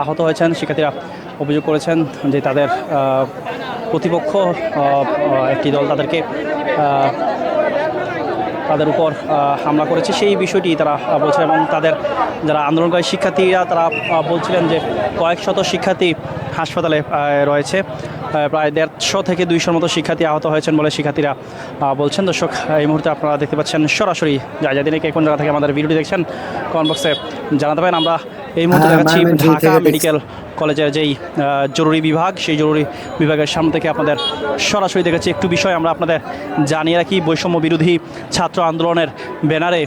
আহত হয়েছেন শিক্ষার্থীরা অভিযোগ করেছেন যে তাদের প্রতিপক্ষ একটি দল তাদের উপর হামলা করেছে, সেই বিষয়টি তারা বলছেন। এবং তাদের যারা আন্দোলনকারী শিক্ষার্থীরা তারা বলছিলেন যে কয়েক শত শিক্ষার্থী হাসপাতালে রয়েছে, প্রায় 150 থেকে 200 মতো শিক্ষার্থী আহত হয়েছেন বলে শিক্ষার্থীরা বলছেন। দর্শক, এই মুহূর্তে আপনারা দেখতে পাচ্ছেন সরাসরি যাদিনে কোন জায়গা থেকে আমাদের ভিডিওটি দেখছেন কমেন্ট বক্সে জানাতে পারেন। আমরা এই মুহূর্তে দেখাচ্ছি ঢাকা মেডিকেল কলেজের যেই জরুরি বিভাগ, সেই জরুরি বিভাগের সামনে থেকে আপনাদের সরাসরি দেখাচ্ছি। একটু বিষয় আমরা আপনাদের জানিয়ে রাখি, বৈষম্য বিরোধী ছাত্র আন্দোলনের ব্যানারে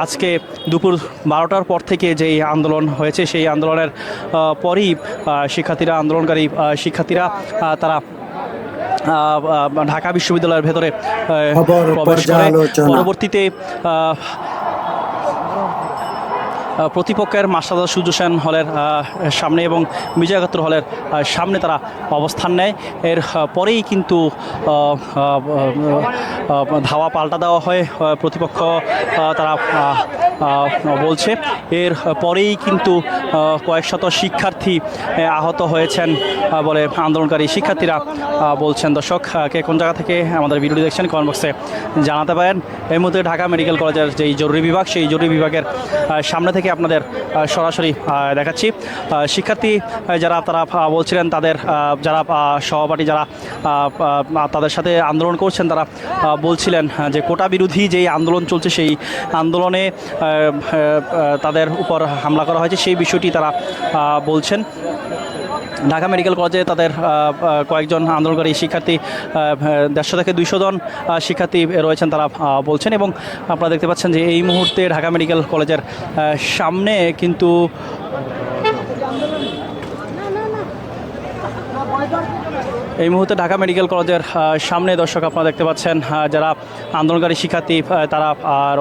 আজকে দুপুর 12টার পর থেকে যেই আন্দোলন হয়েছে, সেই আন্দোলনের পরই আন্দোলনকারী শিক্ষার্থীরা তারা ঢাকা বিশ্ববিদ্যালয়ের ভেতরে প্রবেশ করে পরবর্তীতে প্রতিপক্ষের মাস্টারদা সূর্য সেন হলের সামনে এবং বিজয় একাত্তর হলের সামনে তারা অবস্থান নেয়। এর পরেই কিন্তু ধাওয়া পাল্টা দেওয়া হয় প্রতিপক্ষ, তারা বলছে। এর পরেই কিন্তু কয়েক শত শিক্ষার্থী আহত হয়েছেন বলে আন্দোলনকারী শিক্ষার্থীরা বলছেন। দর্শক, কে কোন জায়গা থেকে আমাদের ভিডিওটি দেখছেন কমেন্ট বক্সে জানাতে পারেন। এই মুহূর্তে ঢাকা মেডিকেল কলেজের যেই জরুরি বিভাগ, সেই জরুরি বিভাগের সামনে থেকে আপনাদের সরাসরি দেখাচ্ছি। শিক্ষার্থী যারা তারা বলছিলেন, তাদের যারা সহপাঠী যারা তাদের সাথে আন্দোলন করছেন, তারা বলছিলেন যে কোটা বিরোধী যেই আন্দোলন চলছে, সেই আন্দোলনে তাদের উপর হামলা করা হয়েছে, সেই বিষয়টি তারা বলছেন। ঢাকা মেডিকেল কলেজে তাদের কয়েকজন আন্দোলনকারী শিক্ষার্থী, 150 থেকে 200 জন শিক্ষার্থী রয়েছেন, তারা বলছেন। এবং আপনারা দেখতে পাচ্ছেন যে এই মুহূর্তে ঢাকা মেডিকেল কলেজের সামনে কিন্তু ঢাকা মেডিকেল কলেজের সামনে দর্শক আপনারা দেখতে পাচ্ছেন যারা আন্দোলনকারী শিক্ষার্থী তারা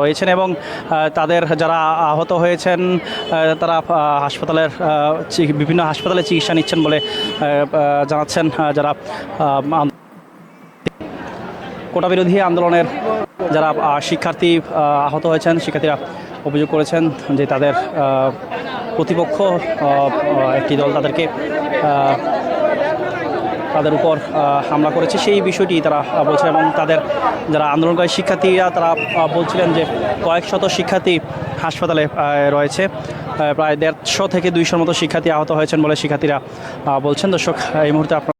রয়েছেন এবং তাদের যারা আহত হয়েছেন তারা বিভিন্ন হাসপাতালে চিকিৎসা নিচ্ছেন বলে জানাচ্ছেন। যারা কোটা বিরোধী আন্দোলনের যারা শিক্ষার্থী আহত হয়েছেন, শিক্ষার্থীরা অভিযোগ করেছেন যে তাদের প্রতিপক্ষ একটি দল তাদের উপর হামলা করেছে, সেই বিষয়টি তারা বলছেন। এবং তাদের যারা আন্দোলনকারী শিক্ষার্থীরা তারা বলছিলেন যে কয়েক শত শিক্ষার্থী হাসপাতালে রয়েছে, প্রায় 150 থেকে 200 মতো শিক্ষার্থী আহত হয়েছেন বলে শিক্ষার্থীরা বলছেন। দর্শক, এই মুহূর্তে